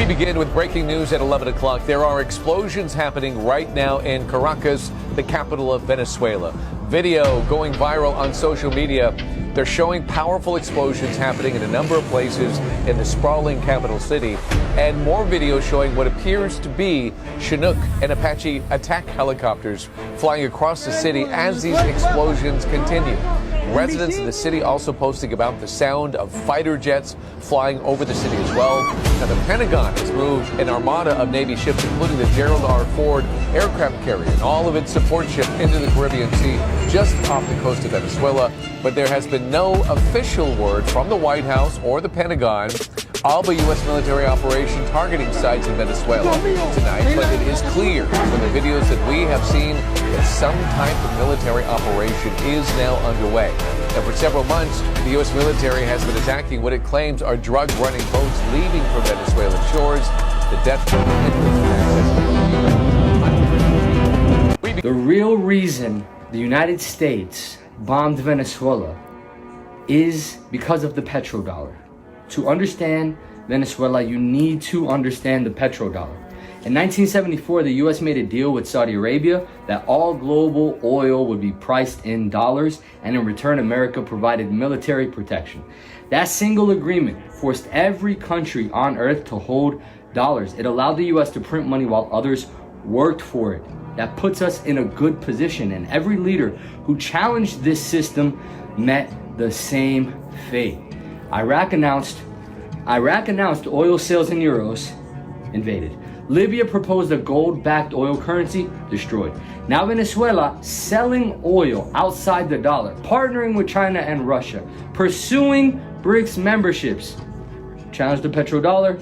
We begin with breaking news at 11 o'clock. There are explosions happening right now in Caracas, the capital of Venezuela. Video going viral on social media. They're showing powerful explosions happening in a number of places in the sprawling capital city, and more video showing what appears to be Chinook and Apache attack helicopters flying across the city as these explosions continue. Residents of the city also posting about the sound of fighter jets flying over the city as well. Now, the Pentagon has moved an armada of Navy ships, including the Gerald R. Ford aircraft carrier and all of its support ships into the Caribbean Sea just off the coast of Venezuela. But there has been no official word from the White House or the Pentagon of a U.S. military operation targeting sites in Venezuela tonight. But it is clear from the videos that we have seen that some type of military operation is now underway. And for several months, the U.S. military has been attacking what it claims are drug-running boats leaving from Venezuelan shores. The death toll. The real reason the United States bombed Venezuela is because of the petrodollar. To understand Venezuela, you need to understand the petrodollar. In 1974, the U.S. made a deal with Saudi Arabia that all global oil would be priced in dollars, and in return, America provided military protection. That single agreement forced every country on earth to hold dollars. It allowed the U.S. to print money while others worked for it. That puts us in a good position, and every leader who challenged this system met the same fate. Iraq announced oil sales in euros, invaded. Libya proposed a gold-backed oil currency, destroyed. Now Venezuela selling oil outside the dollar, partnering with China and Russia, pursuing BRICS memberships, challenge the petrodollar,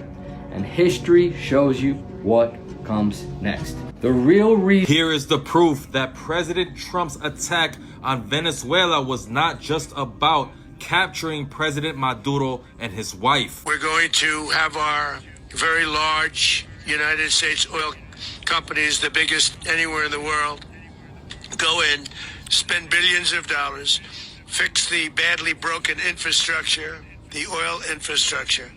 and history shows you what comes next. The real reason. Here is the proof that President Trump's attack on Venezuela was not just about capturing President Maduro and his wife. We're going to have our very large United States oil companies, the biggest anywhere in the world, go in, spend billions of dollars, fix the badly broken infrastructure, the oil infrastructure,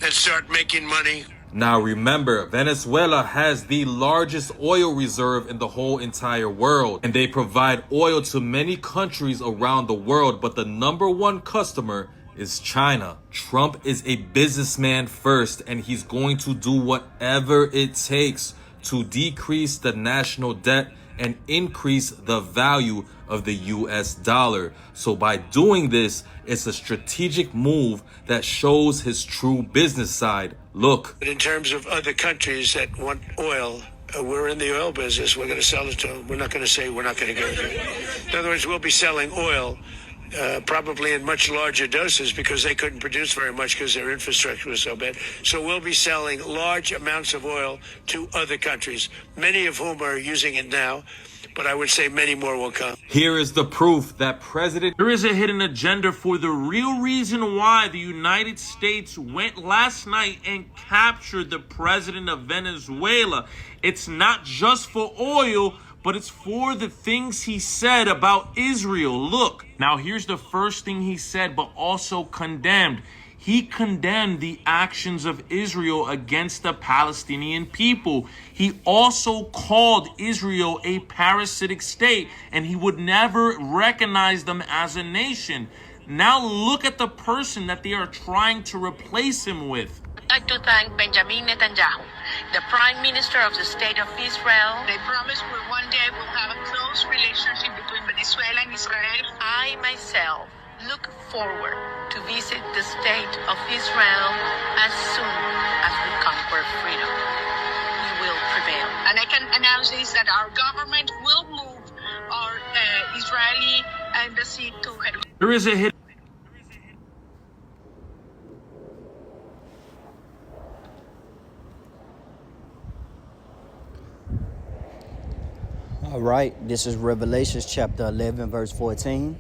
and start making money. Now remember, Venezuela has the largest oil reserve in the whole entire world, and they provide oil to many countries around the world, but the number one customer is China. Trump is a businessman first, and he's going to do whatever it takes to decrease the national debt and increase the value of the US dollar. So by doing this, it's a strategic move that shows his true business side. Look. In terms of other countries that want oil, we're in the oil business. We're going to sell it to them. We're not going to say we're not going to go there. In other words, we'll be selling oil probably in much larger doses because they couldn't produce very much because their infrastructure was so bad. So we'll be selling large amounts of oil to other countries, many of whom are using it now, but I would say many more will come. Here is the proof that there is a hidden agenda for the real reason why the United States went last night and captured the president of Venezuela. It's not just for oil, but it's for the things he said about Israel. Look, now here's the first thing he said, but also condemned. He condemned the actions of Israel against the Palestinian people. He also called Israel a parasitic state, and he would never recognize them as a nation. Now look at the person that they are trying to replace him with. I'd like to thank Benjamin Netanyahu, the Prime Minister of the State of Israel. They promised one day we'll have a close relationship between Venezuela and Israel. I myself look forward to visit the State of Israel as soon as we conquer freedom. We will prevail. And I can announce this, that our government will move our Israeli embassy to Jerusalem. There is a hidden. All right, this is Revelations chapter 11, verse 14.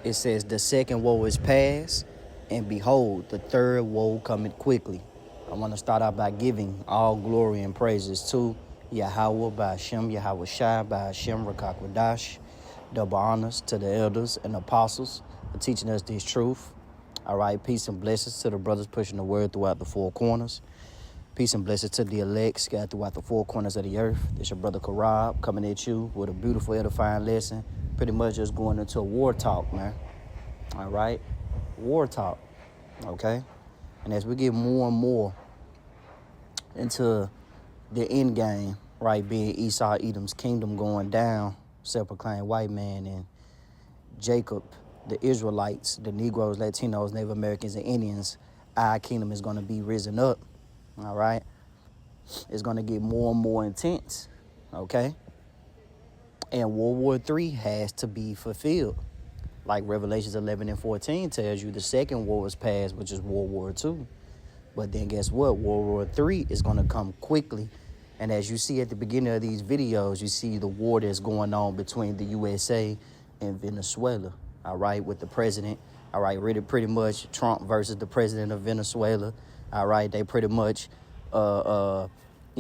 It says, the second woe is past, and behold, the third woe cometh quickly. I want to start out by giving all glory and praises to Yahweh, by Hashem, Yahweh Shai, by Hashem, Rakakwadash. Double honors to the elders and apostles for teaching us this truth. All right, peace and blessings to the brothers pushing the word throughout the four corners. Peace and blessings to the elect scattered throughout the four corners of the earth. This your brother Karab coming at you with a beautiful edifying lesson. Pretty much just going into a war talk, man. All right? War talk, okay? And as we get more and more into the end game, right, being Esau, Edom's kingdom going down, self-proclaimed white man, and Jacob, the Israelites, the Negroes, Latinos, Native Americans, and Indians, our kingdom is going to be risen up, all right? It's going to get more and more intense, okay? And World War III has to be fulfilled. Like Revelations 11 and 14 tells you the second war is past, which is World War II. But then guess what? World War III is going to come quickly. And as you see at the beginning of these videos, you see the war that's going on between the USA and Venezuela, all right, with the president, all right, really pretty much Trump versus the president of Venezuela, all right, they pretty much, you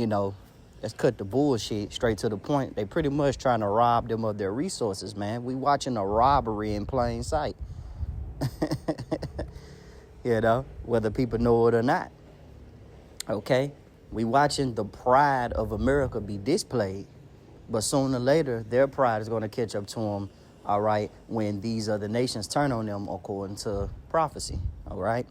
know, let's cut the bullshit straight to the point. They pretty much trying to rob them of their resources, man. We watching a robbery in plain sight, you know, whether people know it or not, okay? We watching the pride of America be displayed, but sooner or later, their pride is going to catch up to them, all right, when these other nations turn on them according to prophecy, all right?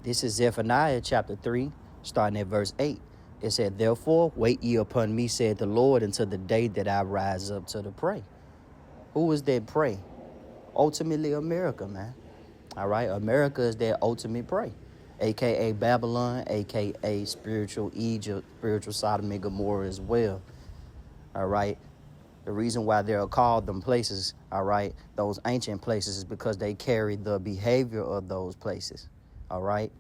This is Zephaniah chapter 3, starting at verse 8. It said, "Therefore, wait ye upon me, said the Lord, until the day that I rise up to the prey." Who is that prey? Ultimately, America, man. All right, America is their ultimate prey, a.k.a. Babylon, a.k.a. spiritual Egypt, spiritual Sodom and Gomorrah as well. All right, the reason why they're called them places, all right, those ancient places, is because they carry the behavior of those places. All right,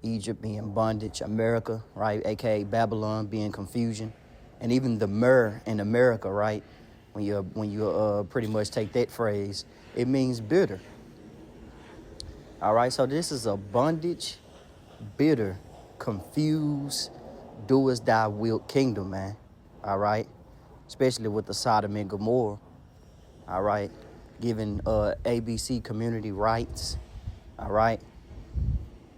Egypt being bondage, America, right, a.k.a. Babylon being confusion, and even the myrrh in America, right. When you pretty much take that phrase, it means bitter. All right, so this is a bondage, bitter, confused, do as thou wilt kingdom, man. All right, especially with the Sodom and Gomorrah. All right, giving ABC community rights. All right,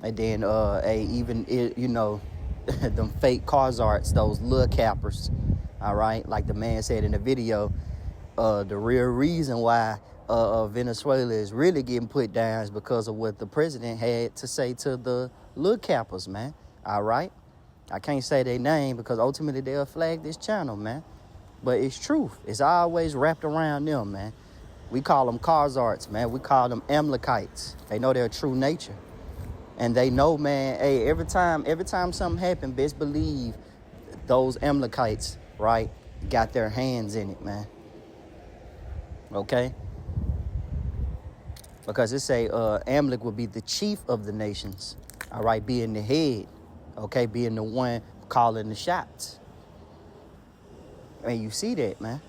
and then you know, them fake Khazars, those little cappers. All right, like the man said in the video, the real reason why Venezuela is really getting put down is because of what the president had to say to the little cappers, man. All right, I can't say their name because ultimately they'll flag this channel, man. But it's truth. It's always wrapped around them, man. We call them Khazars, man. We call them Amalekites. They know their true nature, and they know, man. Hey, every time something happens, best believe those Amalekites, right, got their hands in it, man. Okay? Because it say Amalek will be the chief of the nations, all right, being the head, okay, being the one calling the shots. And you see that, man.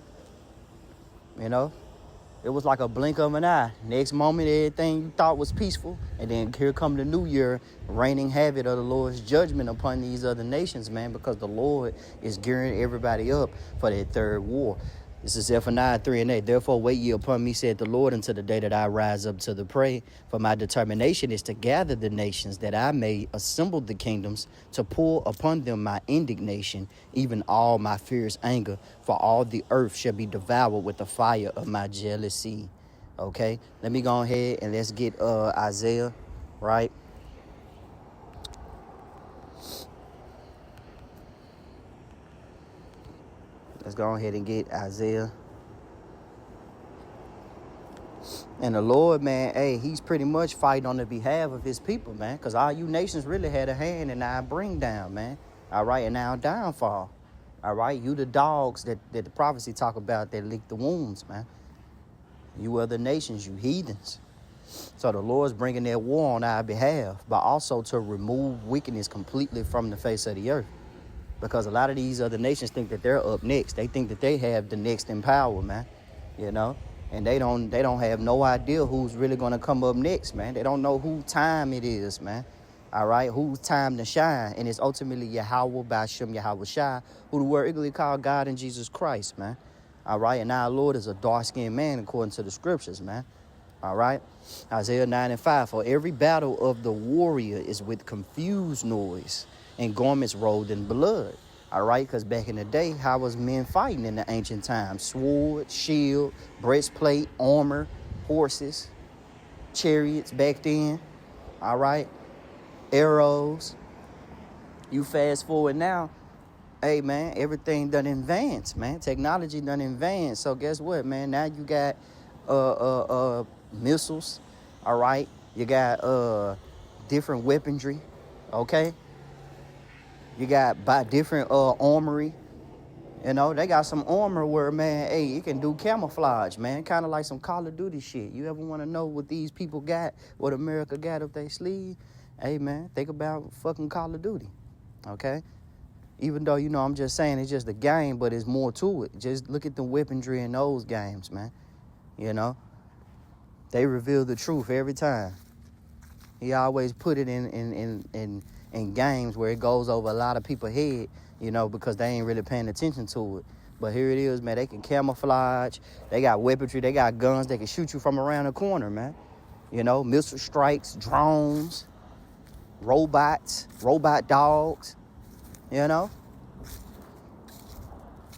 You know? It was like a blink of an eye. Next moment, everything you thought was peaceful. And then here come the new year, raining havoc of the Lord's judgment upon these other nations, man, because the Lord is gearing everybody up for that third war. This is Zephaniah 3 and 8. "Therefore wait ye upon me, said the Lord, until the day that I rise up to the prey. For my determination is to gather the nations, that I may assemble the kingdoms, to pour upon them my indignation, even all my fierce anger. For all the earth shall be devoured with the fire of my jealousy." Okay, let me go ahead and let's get Isaiah, right? Let's go ahead and get Isaiah. And the Lord, man, hey, he's pretty much fighting on the behalf of his people, man, because all you nations really had a hand in our bring down, man. All right, and our downfall. All right, you the dogs that the prophecy talk about that lick the wounds, man. You other nations, you heathens. So the Lord's bringing that war on our behalf, but also to remove wickedness completely from the face of the earth. Because a lot of these other nations think that they're up next. They think that they have the next in power, man. You know? And they don't have no idea who's really going to come up next, man. They don't know whose time it is, man. All right? Whose time to shine. And it's ultimately Yahweh Ba'Shem Yahweh Shai, who the word eagerly called God and Jesus Christ, man. All right. And our Lord is a dark-skinned man according to the scriptures, man. All right. Isaiah 9:5. For every battle of the warrior is with confused noise and garments rolled in blood. All right. Because back in the day, how was men fighting in the ancient times? Sword, shield, breastplate, armor, horses, chariots back then. All right. Arrows. You fast forward now. Hey, man, everything done advanced, man. Technology done advanced. So guess what, man? Now you got missiles, all right? You got different weaponry, okay? You got different armory. You know, they got some armor where, man, hey, it can do camouflage, man. Kind of like some Call of Duty shit. You ever want to know what these people got, what America got up their sleeve? Hey, man, think about fucking Call of Duty, okay? Even though, you know, I'm just saying it's just a game, but it's more to it. Just look at the weaponry in those games, man. You know, they reveal the truth every time. He always put it in games where it goes over a lot of people's head, you know, because they ain't really paying attention to it. But here it is, man. They can camouflage. They got weaponry. They got guns. They can shoot you from around the corner, man. You know, missile strikes, drones, robots, robot dogs. You know?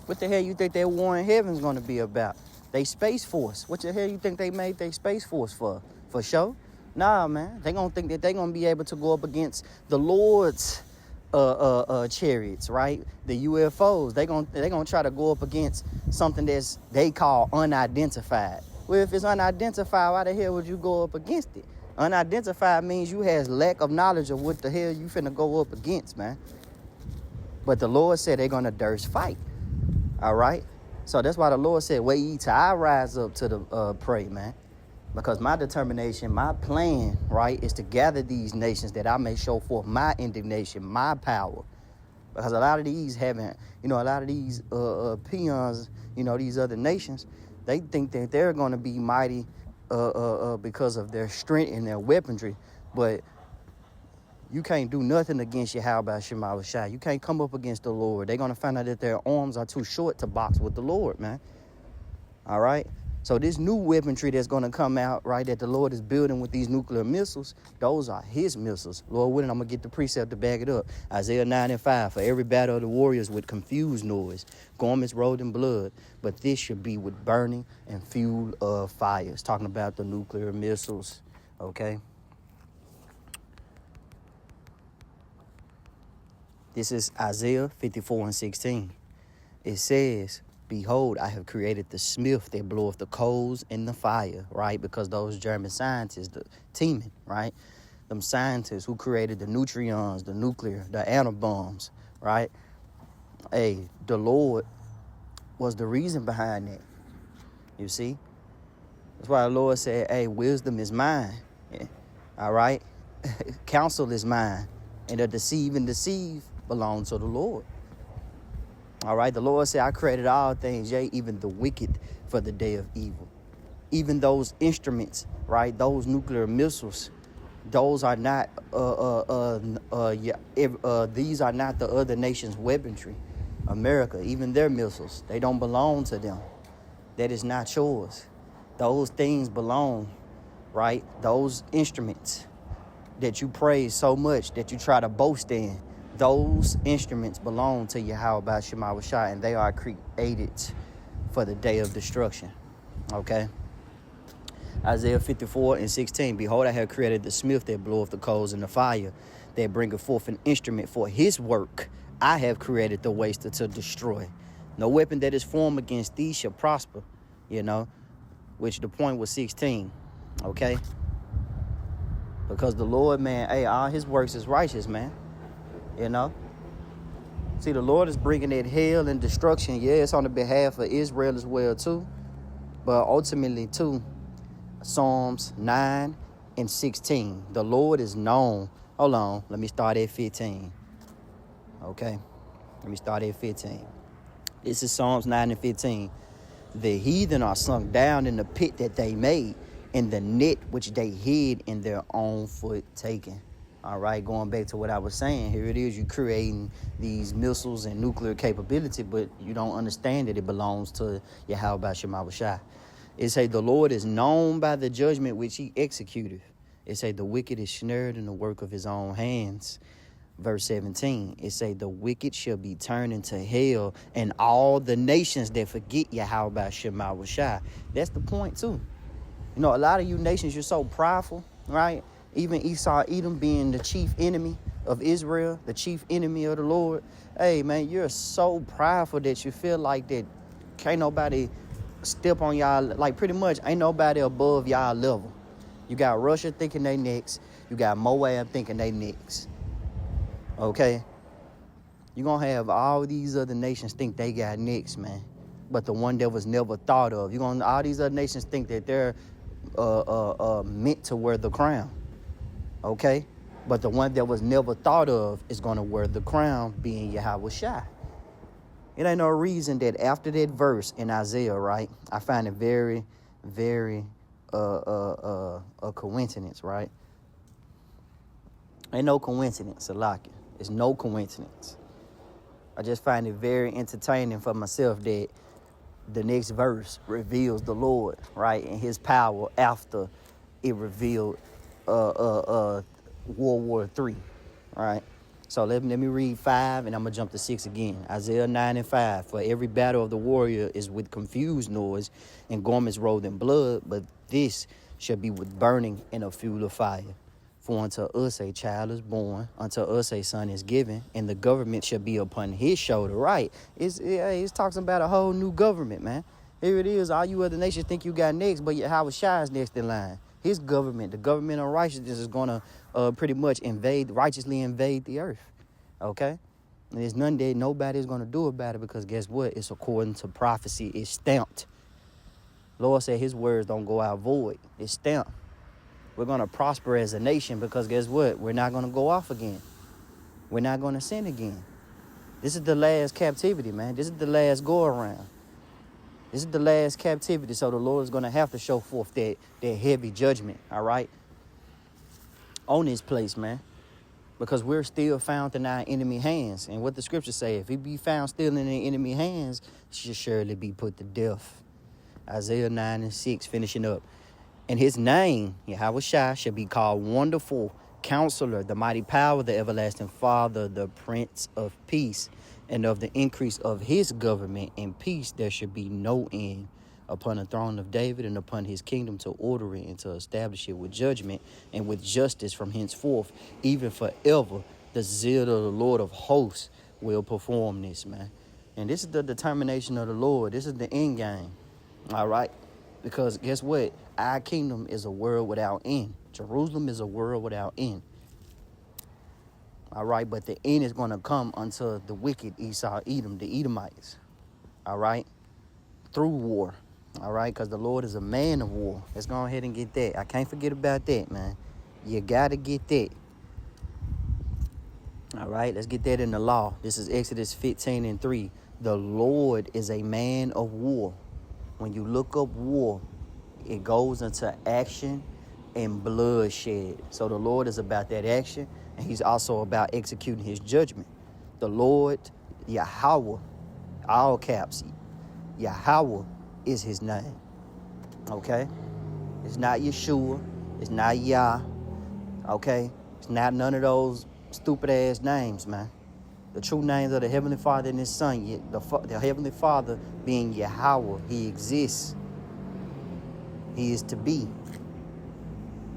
What the hell you think that war in heaven's gonna be about? They Space Force. What the hell you think they made they Space Force for? For sure? Nah, man. They gonna think that they gonna be able to go up against the Lord's chariots, right? The UFOs. They gonna try to go up against something that's they call unidentified. Well, if it's unidentified, why the hell would you go up against it? Unidentified means you has lack of knowledge of what the hell you finna go up against, man. But the Lord said they're going to durst fight. All right? So that's why the Lord said, wait ye till I rise up to the prey, man. Because my determination, my plan, right, is to gather these nations that I may show forth my indignation, my power. Because a lot of these haven't, you know, a lot of these peons, you know, these other nations, they think that they're going to be mighty because of their strength and their weaponry. But you can't do nothing against Yahweh Shema Shai. You can't come up against the Lord. They're going to find out that their arms are too short to box with the Lord, man. All right? So this new weaponry that's going to come out, right, that the Lord is building with these nuclear missiles, those are his missiles. Lord willing, I'm going to get the precept to back it up. Isaiah 9:5, for every battle of the warriors with confused noise, garments rolled in blood, but this should be with burning and fuel of fires. Talking about the nuclear missiles, okay? This is Isaiah 54:16. It says, behold, I have created the smith that bloweth the coals in the fire, right? Because those German scientists, the teaming, right? Them scientists who created the neutrons, the nuclear, the atom bombs, right? Hey, the Lord was the reason behind that. You see? That's why the Lord said, hey, wisdom is mine. Yeah. All right? Counsel is mine. And the deceive belong to the Lord. All right, the Lord said, I created all things, yea, even the wicked for the day of evil. Even those instruments, right, those nuclear missiles, those are not, these are not the other nation's weaponry. America, even their missiles, they don't belong to them. That is not yours. Those things belong, right, those instruments that you praise so much that you try to boast in, those instruments belong to Yahweh Shema Shai, and they are created for the day of destruction. Okay? Isaiah 54:16. Behold, I have created the smith that bloweth the coals in the fire, that bringeth forth an instrument for his work. I have created the waster to destroy. No weapon that is formed against thee shall prosper. You know, which the point was 16. Okay? Because the Lord, man, hey, all his works is righteous, man. You know? See, the Lord is bringing that hell and destruction. Yeah, it's on the behalf of Israel as well, too. But ultimately, too, Psalms 9:16. The Lord is known. Hold on. Let me start at 15. Okay? Let me start at 15. This is Psalms 9:15. The heathen are sunk down in the pit that they made, in the net which they hid in their own foot taken. All right, going back to what I was saying, here it is, you creating these missiles and nuclear capability, but you don't understand that it belongs to Yahweh Shema Shai. It say the Lord is known by the judgment which he executed. It say the wicked is snared in the work of his own hands. Verse 17, it say the wicked shall be turned into hell, and all the nations that forget Yahweh Shema Shai. That's the point too. You know, a lot of you nations, you're so prideful, right? Even Esau, Edom being the chief enemy of Israel, the chief enemy of the Lord. Hey, man, you're so prideful that you feel like that can't nobody step on y'all. Like, pretty much ain't nobody above y'all level. You got Russia thinking they next. You got Moab thinking they next. Okay? You're going to have all these other nations think they got next, man. But the one that was never thought of. All these other nations think that they're meant to wear the crown. Okay? But the one that was never thought of is going to wear the crown, being Yahweh Shai. It ain't no reason that after that verse in Isaiah, right? I find it very, very a coincidence, right? Ain't no coincidence, Salaki. It's no coincidence. I just find it very entertaining for myself that the next verse reveals the Lord, right? And his power after it revealed World War III, right? So let me read 5, and I'm going to jump to 6 again. Isaiah 9 and 5. For every battle of the warrior is with confused noise and garments rolled in blood, but this shall be with burning and a fuel of fire. For unto us a child is born, unto us a son is given, and the government shall be upon his shoulder, right? It's talking about a whole new government, man. Here it is. All you other nations think you got next, but Yahweh Shai is next in line. His government, the government of righteousness, is going to pretty much righteously invade the earth. Okay? And there's none that nobody's going to do about it, because guess what? It's according to prophecy. It's stamped. Lord said his words don't go out void. It's stamped. We're going to prosper as a nation, because guess what? We're not going to go off again. We're not going to sin again. This is the last captivity, man. This is the last go around. This is the last captivity, so the Lord is going to have to show forth that heavy judgment, all right, on this place, man, because we're still found in our enemy hands. And what the scriptures say, if he be found still in the enemy hands, he shall surely be put to death. Isaiah 9 and 6, finishing up. And his name, Yahweh Shai, shall be called Wonderful Counselor, the Mighty Power, the Everlasting Father, the Prince of Peace. And of the increase of his government and peace, there should be no end, upon the throne of David and upon his kingdom, to order it and to establish it with judgment and with justice from henceforth, even forever. The zeal of the Lord of hosts will perform this, man. And this is the determination of the Lord. This is the end game. All right. Because guess what? Our kingdom is a world without end. Jerusalem is a world without end. All right, but the end is going to come unto the wicked Esau, Edom, the Edomites. All right, through war. All right, because the Lord is a man of war. Let's go ahead and get that. I can't forget about that, man. You got to get that. All right, let's get that in the law. This is Exodus 15 and 3. The Lord is a man of war. When you look up war, it goes into action and bloodshed. So the Lord is about that action, and he's also about executing his judgment. The Lord, Yahweh, all caps, Yahweh is his name. Okay? It's not Yeshua. It's not Yah. Okay? It's not none of those stupid ass names, man. The true names of the Heavenly Father and his Son, the Heavenly Father being Yahweh. He exists. He is to be.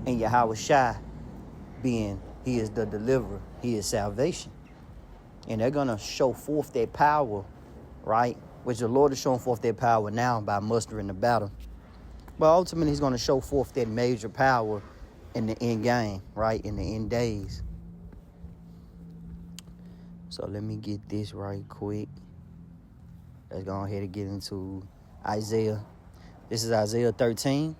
And Yahweh Shai being, he is the deliverer. He is salvation. And they're going to show forth their power, right? Which the Lord is showing forth their power now by mustering the battle. But ultimately, he's going to show forth that major power in the end game, right? In the end days. So let me get this right quick. Let's go ahead and get into Isaiah. This is Isaiah 13.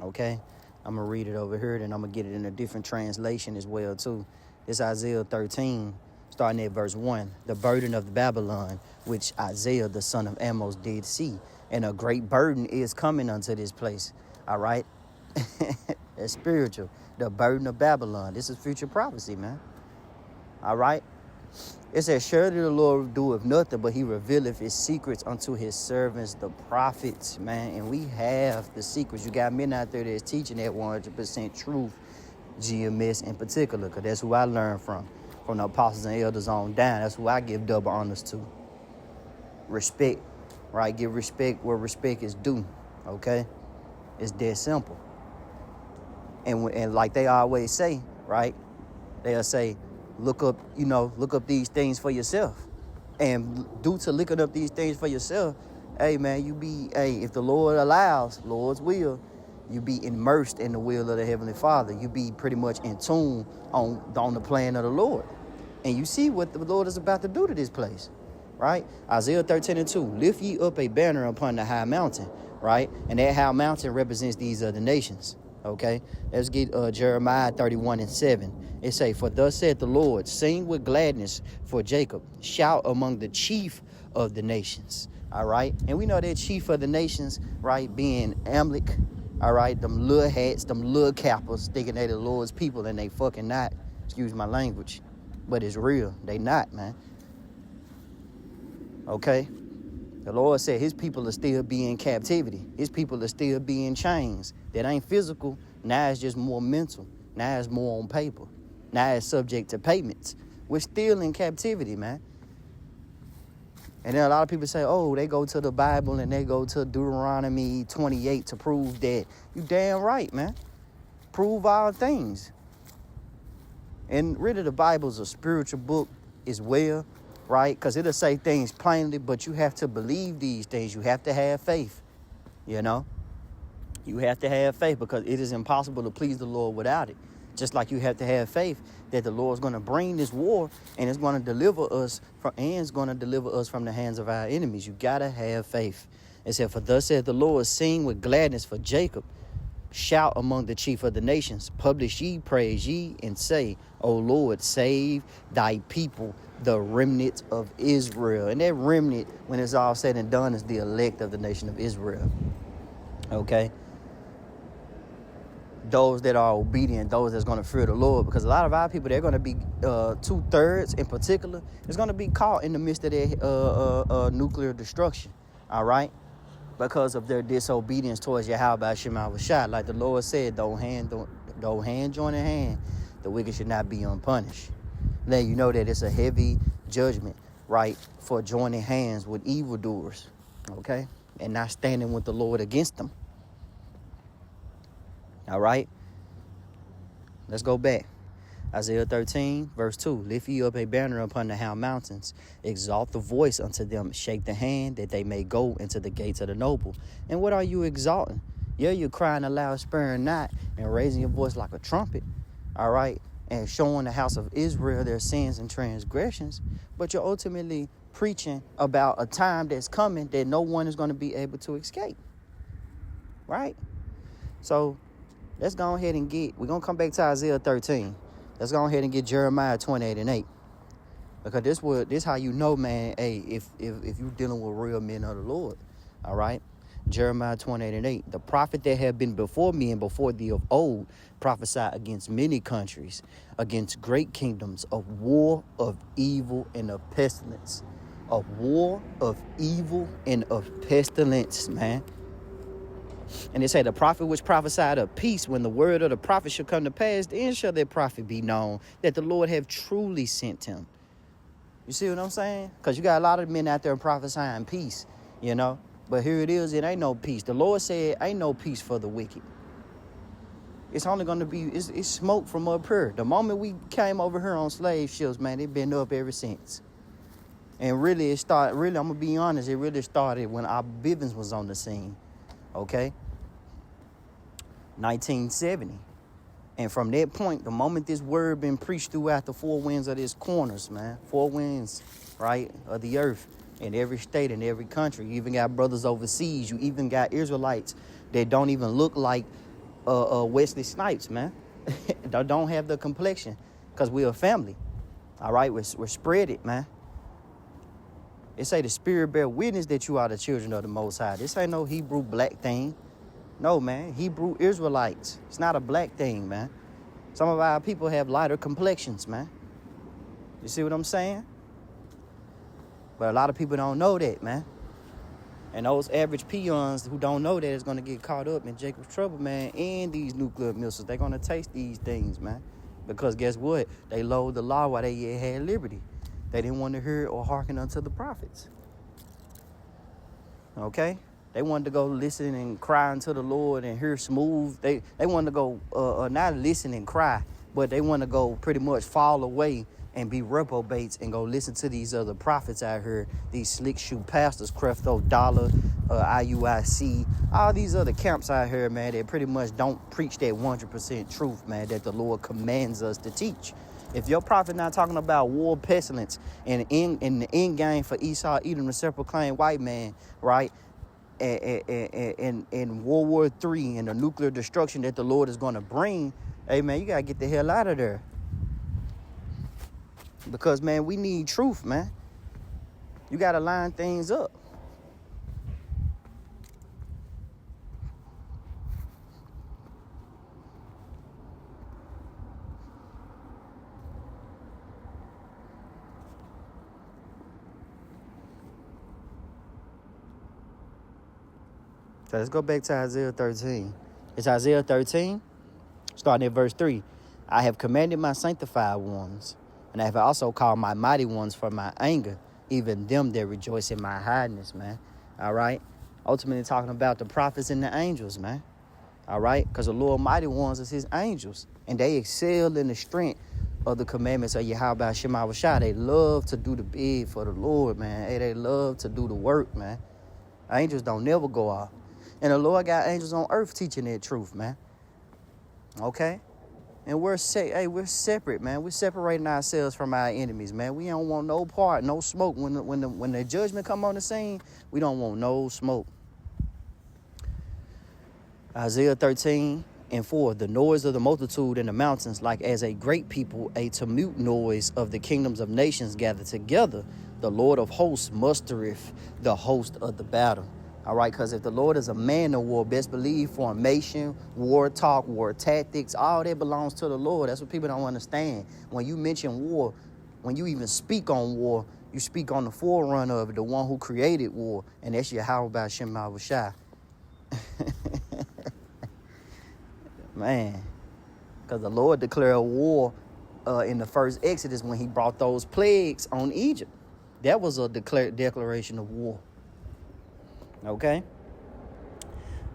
Okay. I'm going to read it over here, and I'm going to get it in a different translation as well, too. This Isaiah 13, starting at verse 1. The burden of Babylon, which Isaiah, the son of Amos, did see. And a great burden is coming unto this place. All right. That's spiritual. The burden of Babylon. This is future prophecy, man. All right. It says, surely the Lord doeth nothing, but he revealeth his secrets unto his servants, the prophets, man. And we have the secrets. You got men out there that's teaching that 100% truth, GMS in particular, because that's who I learned from the apostles and elders on down. That's who I give double honors to. Respect, right? Give respect where respect is due, okay? It's dead simple. And like they always say, right? They'll say, look up these things for yourself. And due to looking up these things for yourself, hey, man, if the Lord allows, Lord's will, you be immersed in the will of the Heavenly Father. You be pretty much in tune on the plan of the Lord. And you see what the Lord is about to do to this place, right? Isaiah 13:2, lift ye up a banner upon the high mountain, right? And that high mountain represents these other nations, okay? Let's get Jeremiah 31:7. It say, for thus saith the Lord, sing with gladness for Jacob, shout among the chief of the nations, all right? And we know that chief of the nations, right, being Amalek, all right, them little hats, them little cappers, thinking they the Lord's people, and they fucking not. Excuse my language, but it's real. They not, man. Okay? The Lord said his people are still be in captivity. His people are still be in chains. That ain't physical. Now it's just more mental. Now it's more on paper. Now it's subject to payments. We're still in captivity, man. And then a lot of people say, oh, they go to the Bible and they go to Deuteronomy 28 to prove that. You damn right, man. Prove all things. And really, the Bible's a spiritual book as well, right? Because it'll say things plainly, but you have to believe these things. You have to have faith, you know? You have to have faith because it is impossible to please the Lord without it. Just like you have to have faith that the Lord's going to bring this war and it's going to deliver us from the hands of our enemies. You got to have faith. It said, for thus saith the Lord, sing with gladness for Jacob. Shout among the chief of the nations. Publish ye, praise ye, and say, O Lord, save thy people, the remnant of Israel. And that remnant, when it's all said and done, is the elect of the nation of Israel. Okay? Those that are obedient, those that's going to fear the Lord. Because a lot of our people, they're going to be 2/3 in particular, is going to be caught in the midst of their nuclear destruction. All right? Because of their disobedience towards Yahweh Shema Shah. Like the Lord said, though hand join in hand, the wicked should not be unpunished. Then you know that it's a heavy judgment, right, for joining hands with evildoers, okay, and not standing with the Lord against them. All right, let's go back. Isaiah 13, verse 2. Lift ye up a banner upon the high mountains. Exalt the voice unto them. Shake the hand that they may go into the gates of the noble. And what are you exalting? Yeah, you're crying aloud, sparing not, and raising your voice like a trumpet. All right. And showing the house of Israel their sins and transgressions. But you're ultimately preaching about a time that's coming that no one is going to be able to escape. Right? So let's go ahead and we're going to come back to Isaiah 13. Let's go ahead and get Jeremiah 28:8. Because this how you know, man, hey, if you're dealing with real men of the Lord. All right. Jeremiah 28:8. The prophet that had been before me and before thee of old prophesied against many countries, against great kingdoms, of war, of evil, and of pestilence. Of war, of evil, and of pestilence, man. And they say the prophet which prophesied of peace, when the word of the prophet shall come to pass, then shall that prophet be known that the Lord have truly sent him. You see what I'm saying? Because you got a lot of men out there prophesying peace, you know. But here it is, it ain't no peace. The Lord said ain't no peace for the wicked. It's only going to be, it's smoke from up here. The moment we came over here on slave ships, man, they've been up ever since. And really, I'm going to be honest, it really started when our Bivens was on the scene. Okay, 1970. And from that point, the moment this word been preached throughout the four winds of this corners, man, four winds, right, of the earth, in every state, in every country. You even got brothers overseas. You even got Israelites that don't even look like Wesley Snipes, man. Don't have the complexion, because we're a family. All right, we're spread it, man. It say the Spirit bear witness that you are the children of the Most High. This ain't no Hebrew black thing. No, man. Hebrew Israelites. It's not a black thing, man. Some of our people have lighter complexions, man. You see what I'm saying? But a lot of people don't know that, man. And those average peons who don't know that is going to get caught up in Jacob's trouble, man, and these nuclear missiles. They're going to taste these things, man. Because guess what? They loathed the law while they yet had liberty. They didn't want to hear or hearken unto the prophets. Okay? They wanted to go listen and cry unto the Lord and hear smooth. They wanted to go not listen and cry, but they want to go pretty much fall away and be reprobates and go listen to these other prophets out here, these slick shoe pastors, Crefto Dollar, IUIC, all these other camps out here, man, that pretty much don't preach that 100% truth, man, that the Lord commands us to teach. If your prophet not talking about war, pestilence, and in the end game for Esau, Edom, the separate claim white man, right? In World War III and the nuclear destruction that the Lord is going to bring, hey, man, you got to get the hell out of there. Because, man, we need truth, man. You got to line things up. So let's go back to Isaiah 13. It's Isaiah 13, starting at verse 3. I have commanded my sanctified ones, and I have also called my mighty ones for my anger, even them that rejoice in my highness, man. All right? Ultimately talking about the prophets and the angels, man. All right? Because the Lord mighty ones is his angels, and they excel in the strength of the commandments of Yahweh Shem Shah. They love to do the bid for the Lord, man. Hey, they love to do the work, man. Angels don't never go off. And the Lord got angels on earth teaching that truth, man. Okay? And we're separate, man. We're separating ourselves from our enemies, man. We don't want no part, no smoke. When the judgment come on the scene, we don't want no smoke. Isaiah 13:4. The noise of the multitude in the mountains, like as a great people, a tumult noise of the kingdoms of nations gather together. The Lord of hosts mustereth the host of the battle. All right, because if the Lord is a man of war, best believe formation, war talk, war tactics, all that belongs to the Lord. That's what people don't understand. When you mention war, when you even speak on war, you speak on the forerunner of it, the one who created war, and that's Yahweh Shem Shah. Man, because the Lord declared war in the first Exodus when he brought those plagues on Egypt. That was a declaration of war. Okay?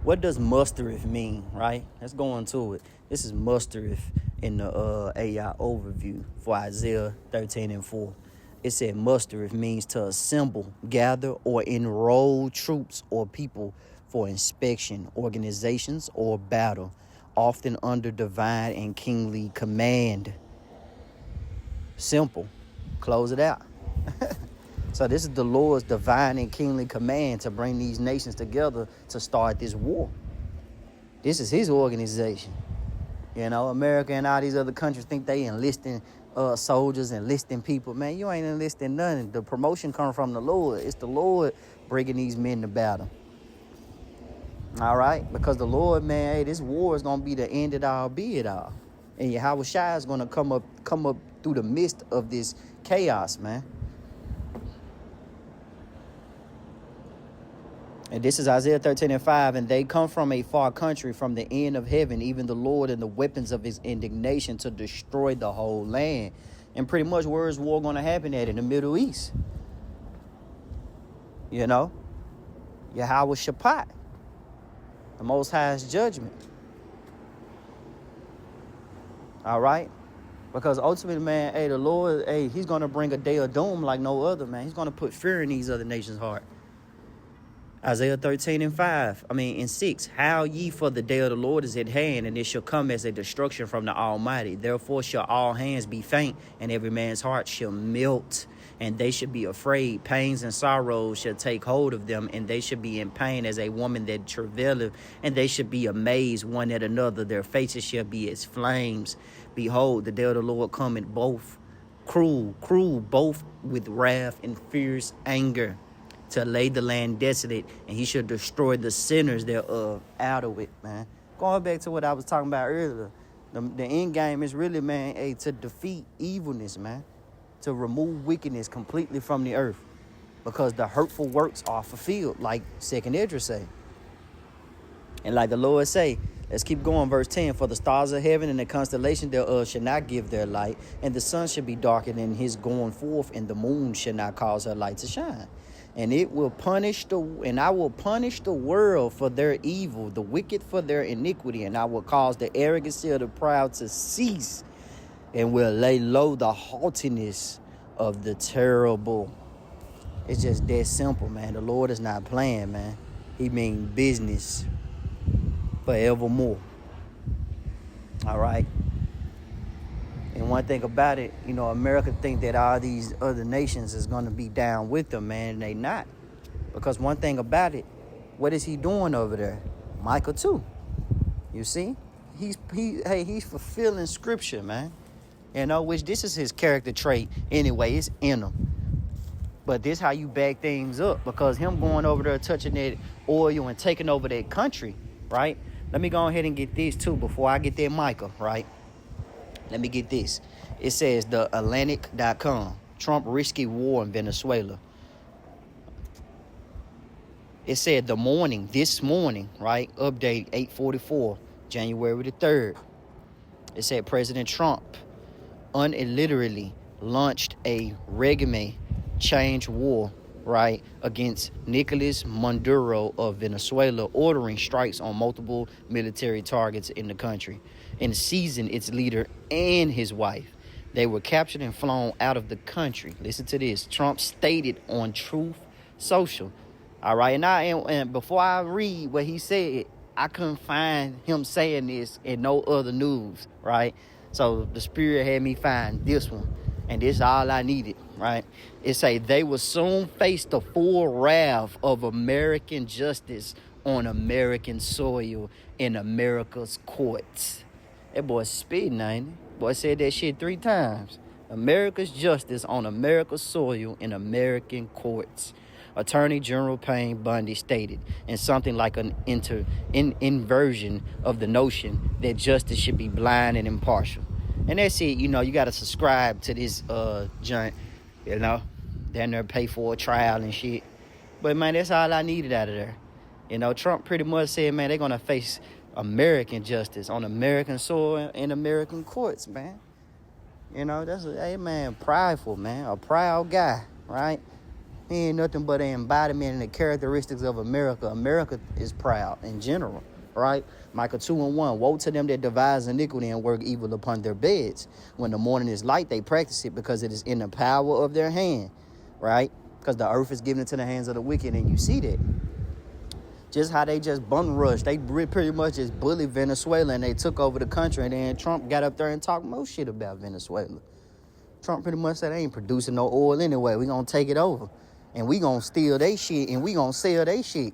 What does mustereth mean, right? Let's go into it. This is mustereth in the AI overview for Isaiah 13:4. It said mustereth means to assemble, gather, or enroll troops or people for inspection, organizations, or battle, often under divine and kingly command. Simple. Close it out. So this is the Lord's divine and kingly command to bring these nations together to start this war. This is his organization. You know, America and all these other countries think they enlisting soldiers, enlisting people. Man, you ain't enlisting nothing. The promotion comes from the Lord. It's the Lord bringing these men to battle. All right? Because the Lord, man, hey, this war is going to be the end it all, be it all. And Yahweh Shai is going to come up through the midst of this chaos, man. And this is Isaiah 13:5. And they come from a far country, from the end of heaven, even the Lord and the weapons of his indignation to destroy the whole land. And pretty much where is war going to happen at? In the Middle East. You know? Yahweh Shaphat. The Most High's judgment. All right? Because ultimately, man, hey, the Lord, hey, he's going to bring a day of doom like no other, man. He's going to put fear in these other nations' heart. Isaiah 13:6. Howl ye, for the day of the Lord is at hand, and it shall come as a destruction from the Almighty. Therefore shall all hands be faint, and every man's heart shall melt, and they shall be afraid. Pains and sorrows shall take hold of them, and they shall be in pain as a woman that travaileth, and they shall be amazed one at another. Their faces shall be as flames. Behold, the day of the Lord cometh, both cruel, both with wrath and fierce anger. to lay the land desolate, and he shall destroy the sinners thereof out of it, man. Going back to what I was talking about earlier, the end game is really, man, to defeat evilness, man, to remove wickedness completely from the earth, because the hurtful works are fulfilled, like 2nd Esdras say. And like the Lord say, let's keep going, verse 10, for the stars of heaven and the constellation thereof shall not give their light, and the sun shall be darkened in his going forth, and the moon shall not cause her light to shine. And I will punish the world for their evil, the wicked for their iniquity, and I will cause the arrogancy of the proud to cease, and will lay low the haughtiness of the terrible. It's just that simple, man. The Lord is not playing, man. He means business forevermore. All right. And one thing about it, America think that all these other nations is going to be down with them, man. And they not. Because one thing about it, what is he doing over there? Micah 2. You see? He's fulfilling scripture, man. Which this is his character trait anyway. It's in him. But this how you back things up. Because him going over there touching that oil and taking over that country, right? Let me go ahead and get this too before I get that Micah, right? Let me get this. It says the Atlantic.com. Trump risky war in Venezuela. It said this morning, right? Update 8:44, January the 3rd. It said President Trump unilaterally launched a regime change war, right, against Nicolas Maduro of Venezuela, ordering strikes on multiple military targets in the country and seizing its leader and his wife. They were captured and flown out of the country. Listen to this. Trump stated on Truth Social. All right. And before I read what he said, I couldn't find him saying this in no other news. Right. So the Spirit had me find this one. And this is all I needed, right? It say they will soon face the full wrath of American justice on American soil in America's courts. That boy spitting, ain't it? Boy said that shit 3 times. America's justice on America's soil in American courts. Attorney General Payne Bundy stated in something like an inversion of the notion that justice should be blind and impartial. And that's it. You got to subscribe to this junk, down there pay for a trial and shit. But, man, that's all I needed out of there. Trump pretty much said, man, they're going to face American justice on American soil in American courts, man. That's prideful, man. A proud guy, right? He ain't nothing but an embodiment and the characteristics of America. America is proud in general. Right? Micah 2:1. Woe to them that devise iniquity and work evil upon their beds. When the morning is light, they practice it because it is in the power of their hand. Right? Because the earth is given into the hands of the wicked, and you see that. Just how they just bum rushed. They pretty much just bullied Venezuela and they took over the country, and then Trump got up there and talked more shit about Venezuela. Trump pretty much said they ain't producing no oil anyway. We gonna take it over. And we gonna steal they shit and we gonna sell they shit.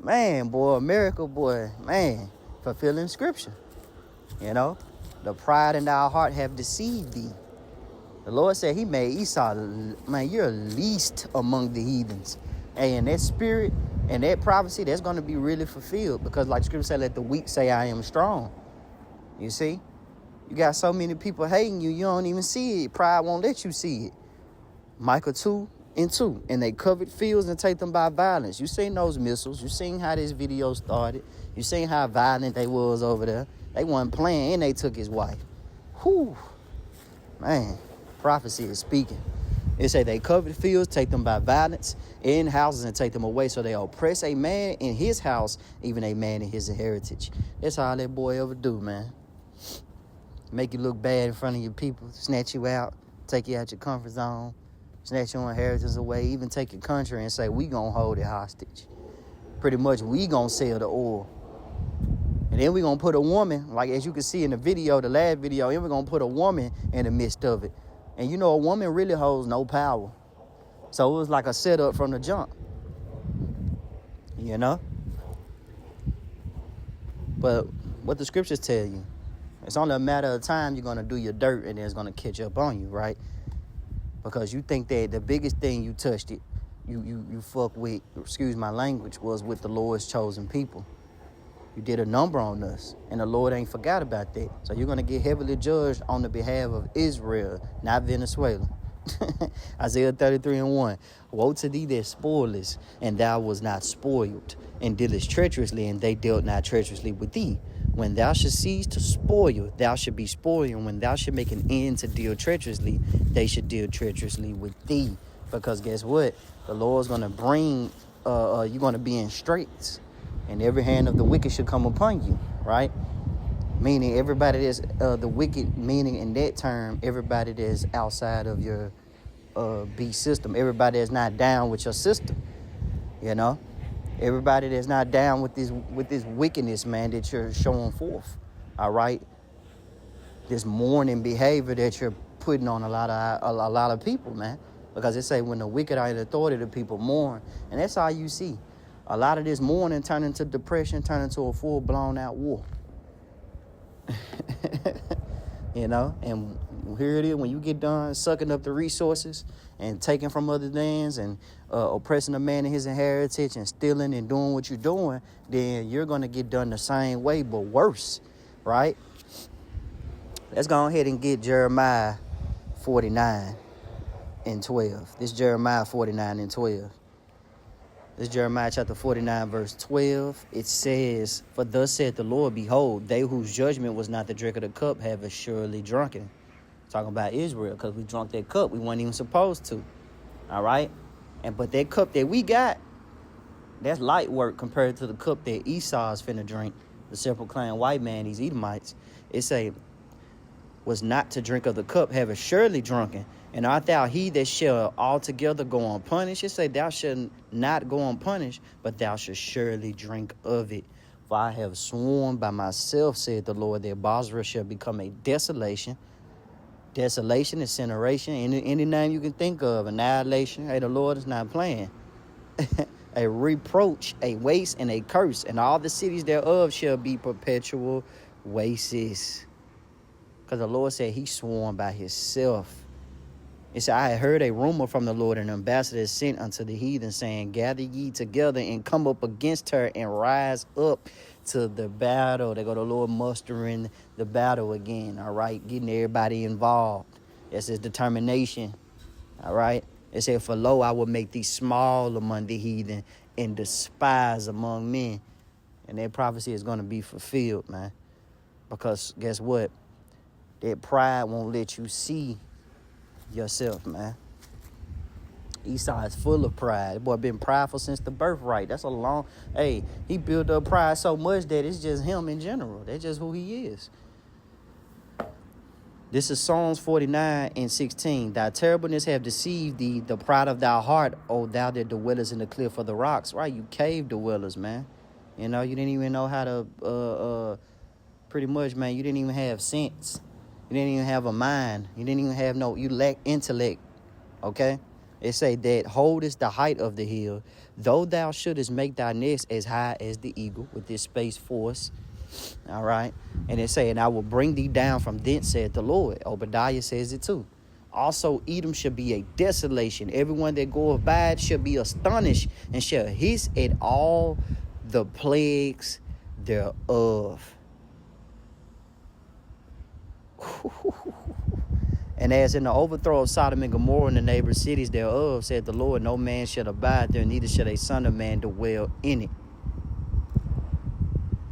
Man, boy, America, boy, man, fulfilling scripture. The pride in our heart have deceived thee. The Lord said he made Esau, man, you're least among the heathens. And that spirit and that prophecy, that's going to be really fulfilled. Because like scripture said, let the weak say I am strong. You see? You got so many people hating you, you don't even see it. Pride won't let you see it. Micah 2:2, and they covered fields and take them by violence. You seen those missiles. You seen how this video started. You seen how violent they was over there. They wasn't playing, and they took his wife. Whew. Man, prophecy is speaking. It say they covered fields, take them by violence, in houses and take them away. So they oppress a man in his house, even a man in his heritage. That's all that boy ever do, man. Make you look bad in front of your people, snatch you out, take you out your comfort zone. Snatch your inheritance away, even take your country and say, we gonna hold it hostage. Pretty much, we gonna sell the oil. And then we gonna put a woman, like as you can see in the video, the last video, and we're gonna put a woman in the midst of it. And a woman really holds no power. So it was like a setup from the jump. But what the scriptures tell you, it's only a matter of time you're gonna do your dirt and then it's gonna catch up on you, right? because you think that the biggest thing you touched it, you fuck with, excuse my language, was with the Lord's chosen people. You did a number on us, and the Lord ain't forgot about that. So you're going to get heavily judged on the behalf of Israel, not Venezuela. Isaiah 33:1. Woe to thee that spoilest, and thou was not spoiled, and dealest treacherously, and they dealt not treacherously with thee. When thou shouldst cease to spoil, thou should be spoiled. And when thou should make an end to deal treacherously, they should deal treacherously with thee. Because guess what? The Lord's going to bring, you're going to be in straits. And every hand of the wicked should come upon you, right? Meaning everybody that's the wicked, meaning in that term, everybody that's outside of your beast system, everybody that's not down with your system, you know? Everybody that's not down with this wickedness, man, that you're showing forth, all right? This mourning behavior that you're putting on a lot of people, man. Because they say when the wicked are in authority, the people mourn. And that's all you see. A lot of this mourning turn into depression, turn into a full-blown out war. You know? And here it is, when you get done sucking up the resources and taking from other lands and oppressing a man in his inheritance and stealing and doing what you're doing, then you're going to get done the same way, but worse, right? Let's go ahead and get Jeremiah 49:12. This Jeremiah 49:12. This is Jeremiah chapter 49, verse 12. It says, for thus saith the Lord, behold, they whose judgment was not the drink of the cup have assuredly drunken. Talking about Israel, because we drunk that cup we weren't even supposed to. All right? But that cup that we got, that's light work compared to the cup that Esau's finna drink, the self-proclaimed white man, these Edomites. It say, was not to drink of the cup, have assuredly drunken. And art thou he that shall altogether go unpunished? It say, thou shalt not go unpunished, but thou shalt surely drink of it. For I have sworn by myself, said the Lord, that Basra shall become a desolation. Desolation, incineration, any name you can think of, annihilation. Hey, the Lord is not playing. A reproach, a waste, and a curse, and all the cities thereof shall be perpetual wastes. Because the Lord said he sworn by himself. It said, I had heard a rumor from the Lord, an ambassador sent unto the heathen, saying, gather ye together and come up against her and rise up to the battle. They go the Lord mustering the battle again, all right? Getting everybody involved. That's his determination, all right? It said, for lo, I will make thee small among the heathen and despised among men. And that prophecy is going to be fulfilled, man. Because guess what? That pride won't let you see yourself, man. Esau is full of pride. The boy been prideful since the birthright. That's a long... Hey, he built up pride so much that it's just him in general. That's just who he is. This is Psalms 49:16. Thy terribleness have deceived thee, the pride of thy heart, O thou that dwellest in the cliff of the rocks. Right, you cave dwellers, man. You know, you didn't even know how to... pretty much, man, you didn't even have sense. You didn't even have a mind. You didn't even have you lack intellect. Okay? It say that holdest the height of the hill, though thou shouldest make thy nest as high as the eagle with this space force. All right? And it say, and I will bring thee down from thence, said the Lord. Obadiah says it too. Also, Edom shall be a desolation. Everyone that goeth by it shall be astonished and shall hiss at all the plagues thereof. And as in the overthrow of Sodom and Gomorrah and the neighbor cities thereof, said the Lord, no man shall abide there, neither shall a son of man dwell in it.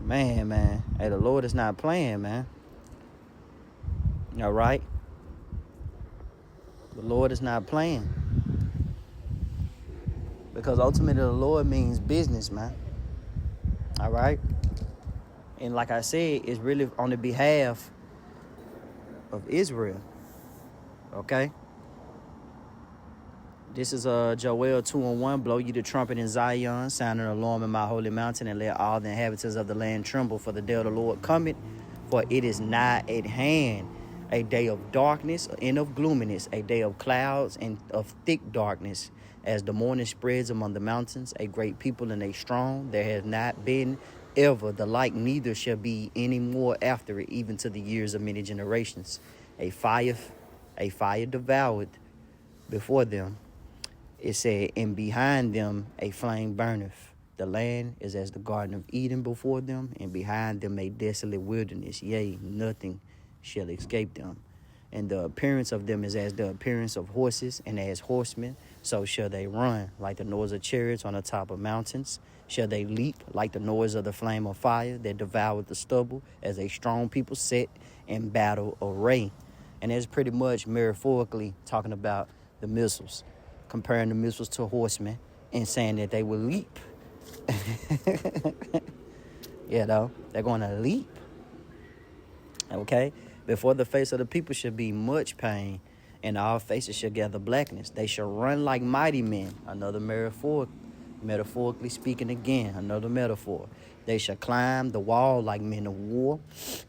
Man. Hey, the Lord is not playing, man. All right? The Lord is not playing. Because ultimately the Lord means business, man. All right? And like I said, it's really on the behalf of Israel. Okay? This is Joel 2:1. Blow ye the trumpet in Zion, sound an alarm in my holy mountain, and let all the inhabitants of the land tremble, for the day of the Lord cometh, for it is nigh at hand. A day of darkness and of gloominess, a day of clouds and of thick darkness, as the morning spreads among the mountains, a great people and a strong. There has not been ever the like, neither shall be any more after it, even to the years of many generations. A fire devoured before them. It said, and behind them a flame burneth. The land is as the Garden of Eden before them, and behind them a desolate wilderness. Yea, nothing shall escape them. And the appearance of them is as the appearance of horses, and as horsemen, so shall they run, like the noise of chariots on the top of mountains. Shall they leap like the noise of the flame of fire that devoured the stubble, as a strong people set in battle array. And that's pretty much metaphorically talking about the missiles, comparing the missiles to horsemen and saying that they will leap. They're going to leap. Okay? Before the face of the people shall be much pain, and all faces shall gather blackness. They shall run like mighty men. Another metaphor, metaphorically speaking again, another metaphor. They shall climb the wall like men of war,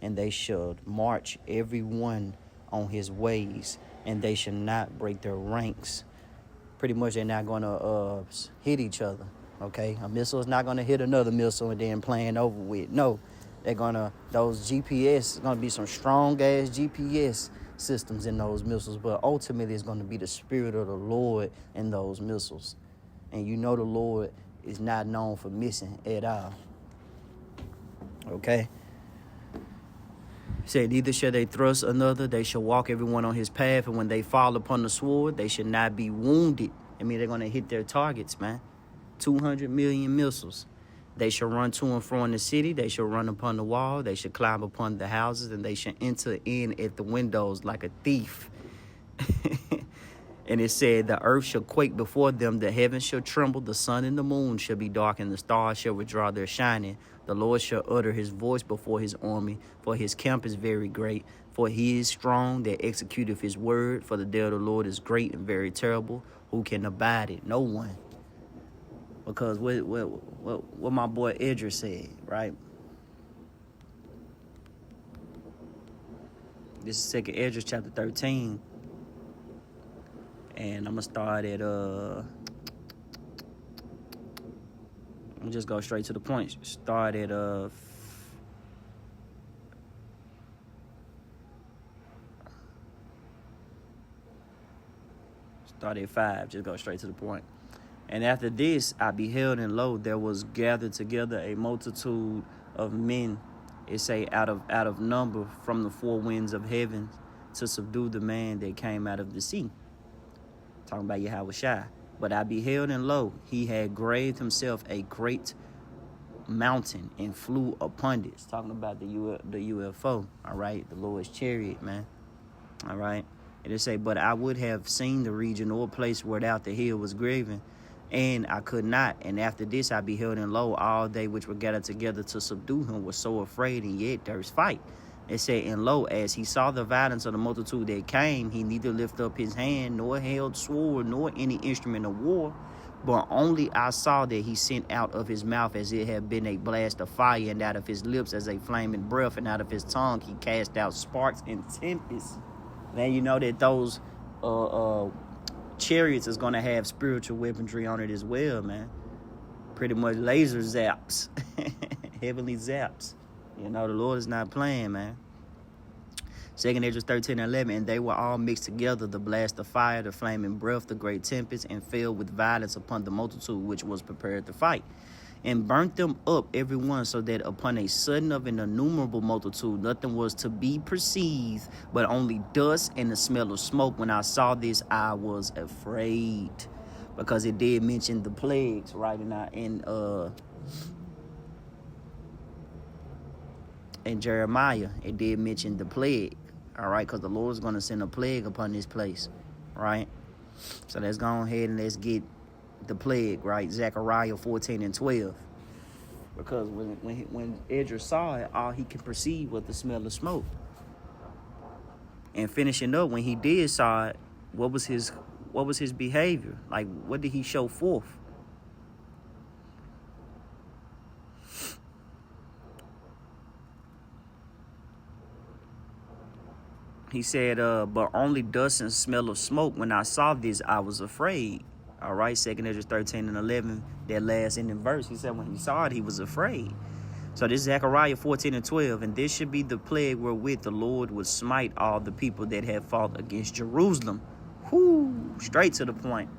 and they shall march every one on his ways, and they shall not break their ranks. Pretty much they're not going to hit each other, okay? A missile is not going to hit another missile and then playing over with. No, they're going to, those GPS, going to be some strong-ass GPS systems in those missiles, but ultimately it's going to be the spirit of the Lord in those missiles. And you know the Lord is not known for missing at all, okay? Said, neither shall they thrust another, they shall walk everyone on his path, and when they fall upon the sword, they shall not be wounded. I mean, they're going to hit their targets, man. 200 million missiles. They shall run to and fro in the city, they shall run upon the wall, they shall climb upon the houses, and they shall enter in at the windows like a thief. And it said, the earth shall quake before them, the heavens shall tremble, the sun and the moon shall be dark, and the stars shall withdraw their shining. The Lord shall utter his voice before his army, for his camp is very great. For he is strong that executeth his word, for the day of the Lord is great and very terrible. Who can abide it? No one. Because what my boy Edgar said, right? This is 2nd Esdras chapter 13. And I'm going to start at, I'm going to just go straight to the point. Start at, start at 5. Just go straight to the point. And after this, I beheld, and lo, there was gathered together a multitude of men, it say, out of number from the four winds of heaven, to subdue the man that came out of the sea. Talking about Yahushua. But I beheld, and lo, he had graved himself a great mountain and flew upon it. It's talking about the UFO, all right? The Lord's chariot, man, all right? And it say, but I would have seen the region or place whereout the hill was graven, and I could not. And after this I beheld, and lo, all they which were gathered together to subdue him were so afraid, and yet durst fight. It said, and lo, as he saw the violence of the multitude that came, he neither lifted up his hand, nor held sword, nor any instrument of war, but only I saw that he sent out of his mouth as it had been a blast of fire, and out of his lips as a flaming breath, and out of his tongue he cast out sparks and tempests. Then you know that those chariots is going to have spiritual weaponry on it as well, man. Pretty much laser zaps, heavenly zaps. You know, the Lord is not playing, man. 2nd Esdras 13 and 11, and they were all mixed together, the blast of fire, the flaming breath, the great tempest, and fell with violence upon the multitude which was prepared to fight, and burnt them up every one, so that upon a sudden of an innumerable multitude nothing was to be perceived, but only dust and the smell of smoke. When I saw this, I was afraid, because it did mention the plagues, right? In Jeremiah, it did mention the plague, all right, because the Lord's going to send a plague upon this place, right? So let's go ahead and let's get the plague, right? Zechariah 14 and 12. Because when Esdras saw it, all he could perceive was the smell of smoke. And finishing up, when he did saw it, what was his behavior? Like, what did he show forth? He said, but only dust and smell of smoke. When I saw this, I was afraid. All right, 2nd Esdras 13 and 11, that last ending verse. He said when he saw it, he was afraid. So this is Zechariah 14 and 12. And this should be the plague wherewith the Lord would smite all the people that have fought against Jerusalem. Whoo, straight to the point.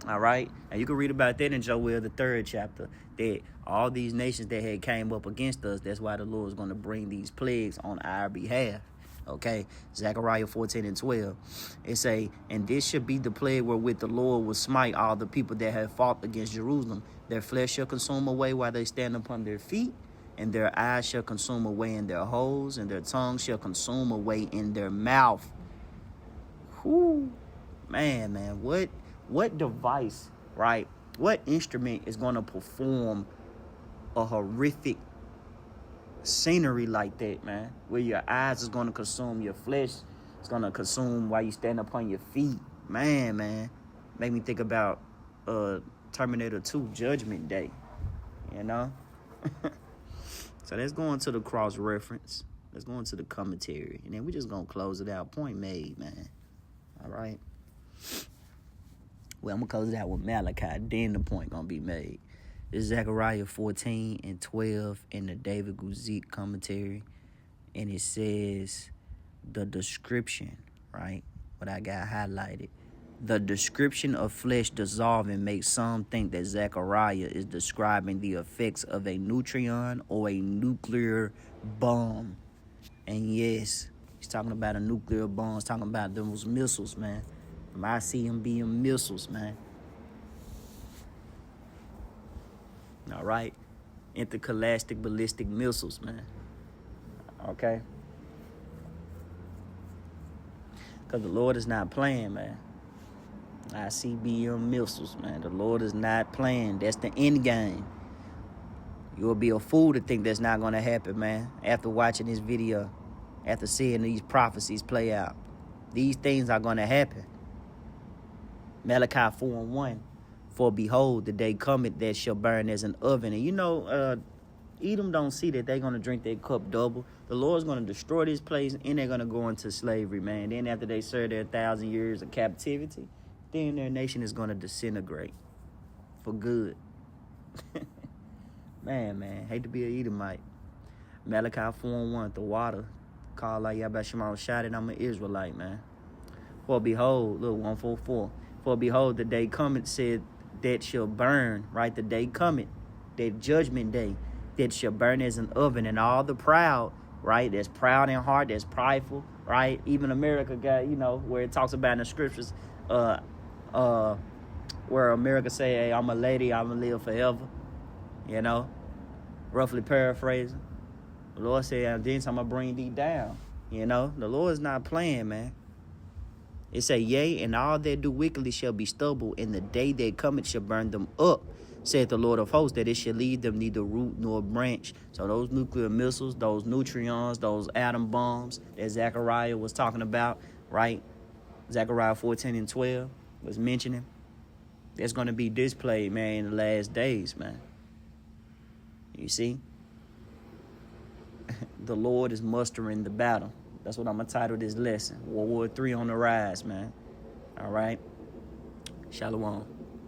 All right. And you can read about that in Joel, the 3rd chapter, that all these nations that had came up against us, that's why the Lord is going to bring these plagues on our behalf. Okay. Zechariah 14:12. It say, and this should be the plague wherewith the Lord will smite all the people that have fought against Jerusalem. Their flesh shall consume away while they stand upon their feet, and their eyes shall consume away in their holes, and their tongue shall consume away in their mouth. Whoo. Man, what device, right? What instrument is going to perform a horrific scenery like that, man? Where your eyes is going to consume your flesh, it's going to consume while you stand upon your feet. Man. Make me think about Terminator 2 Judgment Day, you know? So let's go into the cross reference. Let's go into the commentary. And then we're just going to close it out. Point made, man. All right. Well, I'm going to close it out with Malachi. Then the point going to be made. This is Zechariah 14:12 in the David Guzik commentary. And it says the description, right? What I got highlighted. The description of flesh dissolving makes some think that Zechariah is describing the effects of a neutron or a nuclear bomb. And yes, he's talking about a nuclear bomb. He's talking about those missiles, man. From ICBM missiles, man. All right. Intergalactic ballistic missiles, man. Okay. Because the Lord is not playing, man. ICBM missiles, man. The Lord is not playing. That's the end game. You'll be a fool to think that's not going to happen, man. After watching this video, after seeing these prophecies play out, these things are going to happen. Malachi 4:1. For behold, the day cometh that shall burn as an oven. And you know, Edom don't see that they're going to drink their cup double. The Lord's going to destroy this place, and they're going to go into slavery, man. Then after they serve their 1,000 years of captivity, then their nation is going to disintegrate for good. man, hate to be an Edomite. Malachi 4:1, the water. Call like Yabashimon shot it, I'm an Israelite, man. For behold, look, 144. For behold, the day cometh, said, that shall burn, right? The day cometh, that judgment day, that shall burn as an oven, and all the proud, right? That's proud in heart, that's prideful, right? Even America got, you know, where it talks about in the scriptures, where America say, hey, I'm a lady, I'm gonna live forever, you know, roughly paraphrasing. The Lord said, then I'm gonna bring thee down, you know. The Lord's not playing, man. It say, yea, and all that do wickedly shall be stubble, and the day that cometh shall burn them up, saith the Lord of hosts, that it shall leave them neither root nor branch. So those nuclear missiles, those neutrons, those atom bombs that Zechariah was talking about, right? Zechariah 14:12 was mentioning. That's going to be displayed, man, in the last days, man. You see? The Lord is mustering the battle. That's what I'm going to title this lesson. World War III on the rise, man. All right? Shalom.